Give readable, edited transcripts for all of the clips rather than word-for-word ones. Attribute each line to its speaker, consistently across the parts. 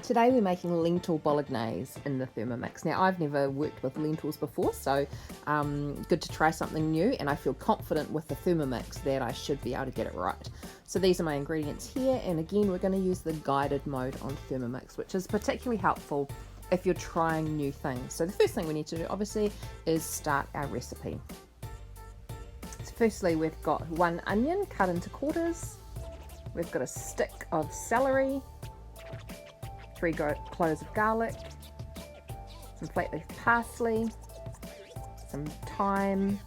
Speaker 1: Today we're making lentil bolognese in the Thermomix. Now I've never worked with lentils before, so good to try something new, and I feel confident with the Thermomix that I should be able to get it right. So these are my ingredients here, and again we're going to use the guided mode on Thermomix, which is particularly helpful if you're trying new things. So the first thing we need to do obviously is start our recipe. So firstly we've got 1 onion cut into quarters, we've got a stick of celery, 3 cloves of garlic, some flat leaf parsley, some thyme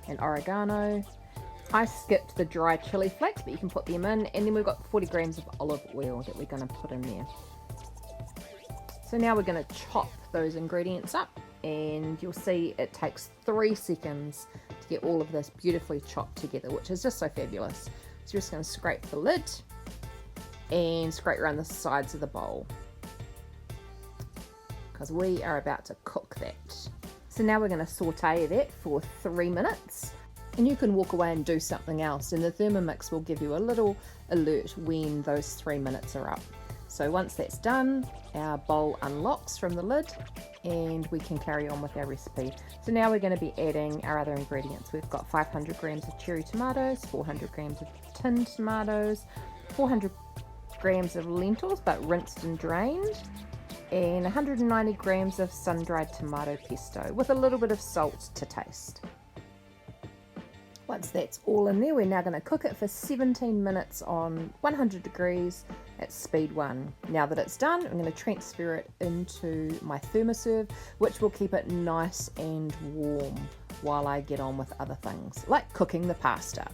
Speaker 1: and oregano. I skipped the dry chili flakes, but you can put them in, and then we've got 40 grams of olive oil that we're going to put in there. So now we're going to chop those ingredients up, and you'll see it takes 3 seconds to get all of this beautifully chopped together, which is just so fabulous. So you're just going to scrape the lid and scrape around the sides of the bowl, because we are about to cook that. So now we're going to saute that for 3 minutes, and you can walk away and do something else, and the Thermomix will give you a little alert when those 3 minutes are up. So once that's done, our bowl unlocks from the lid and we can carry on with our recipe. So now we're going to be adding our other ingredients. We've got 500 grams of cherry tomatoes, 400 grams of tinned tomatoes, 400 grams of lentils but rinsed and drained, and 190 grams of sun-dried tomato pesto with a little bit of salt to taste. Once that's all in there, we're now going to cook it for 17 minutes on 100 degrees at speed 1. Now that it's done, I'm going to transfer it into my thermoserve, which will keep it nice and warm while I get on with other things, like cooking the pasta,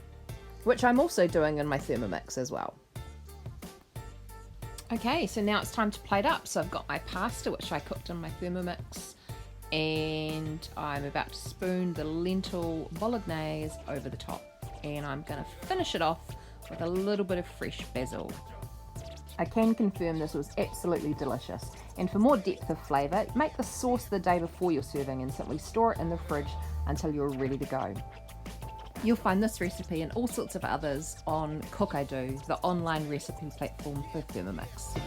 Speaker 1: which I'm also doing in my Thermomix as well. Okay, so now it's time to plate up. So I've got my pasta, which I cooked in my Thermomix, and I'm about to spoon the lentil bolognese over the top, and I'm going to finish it off with a little bit of fresh basil. I can confirm this was absolutely delicious, and for more depth of flavour, make the sauce the day before you're serving and simply store it in the fridge until you're ready to go. You'll find this recipe and all sorts of others on Cook I Do, the online recipe platform for Thermomix.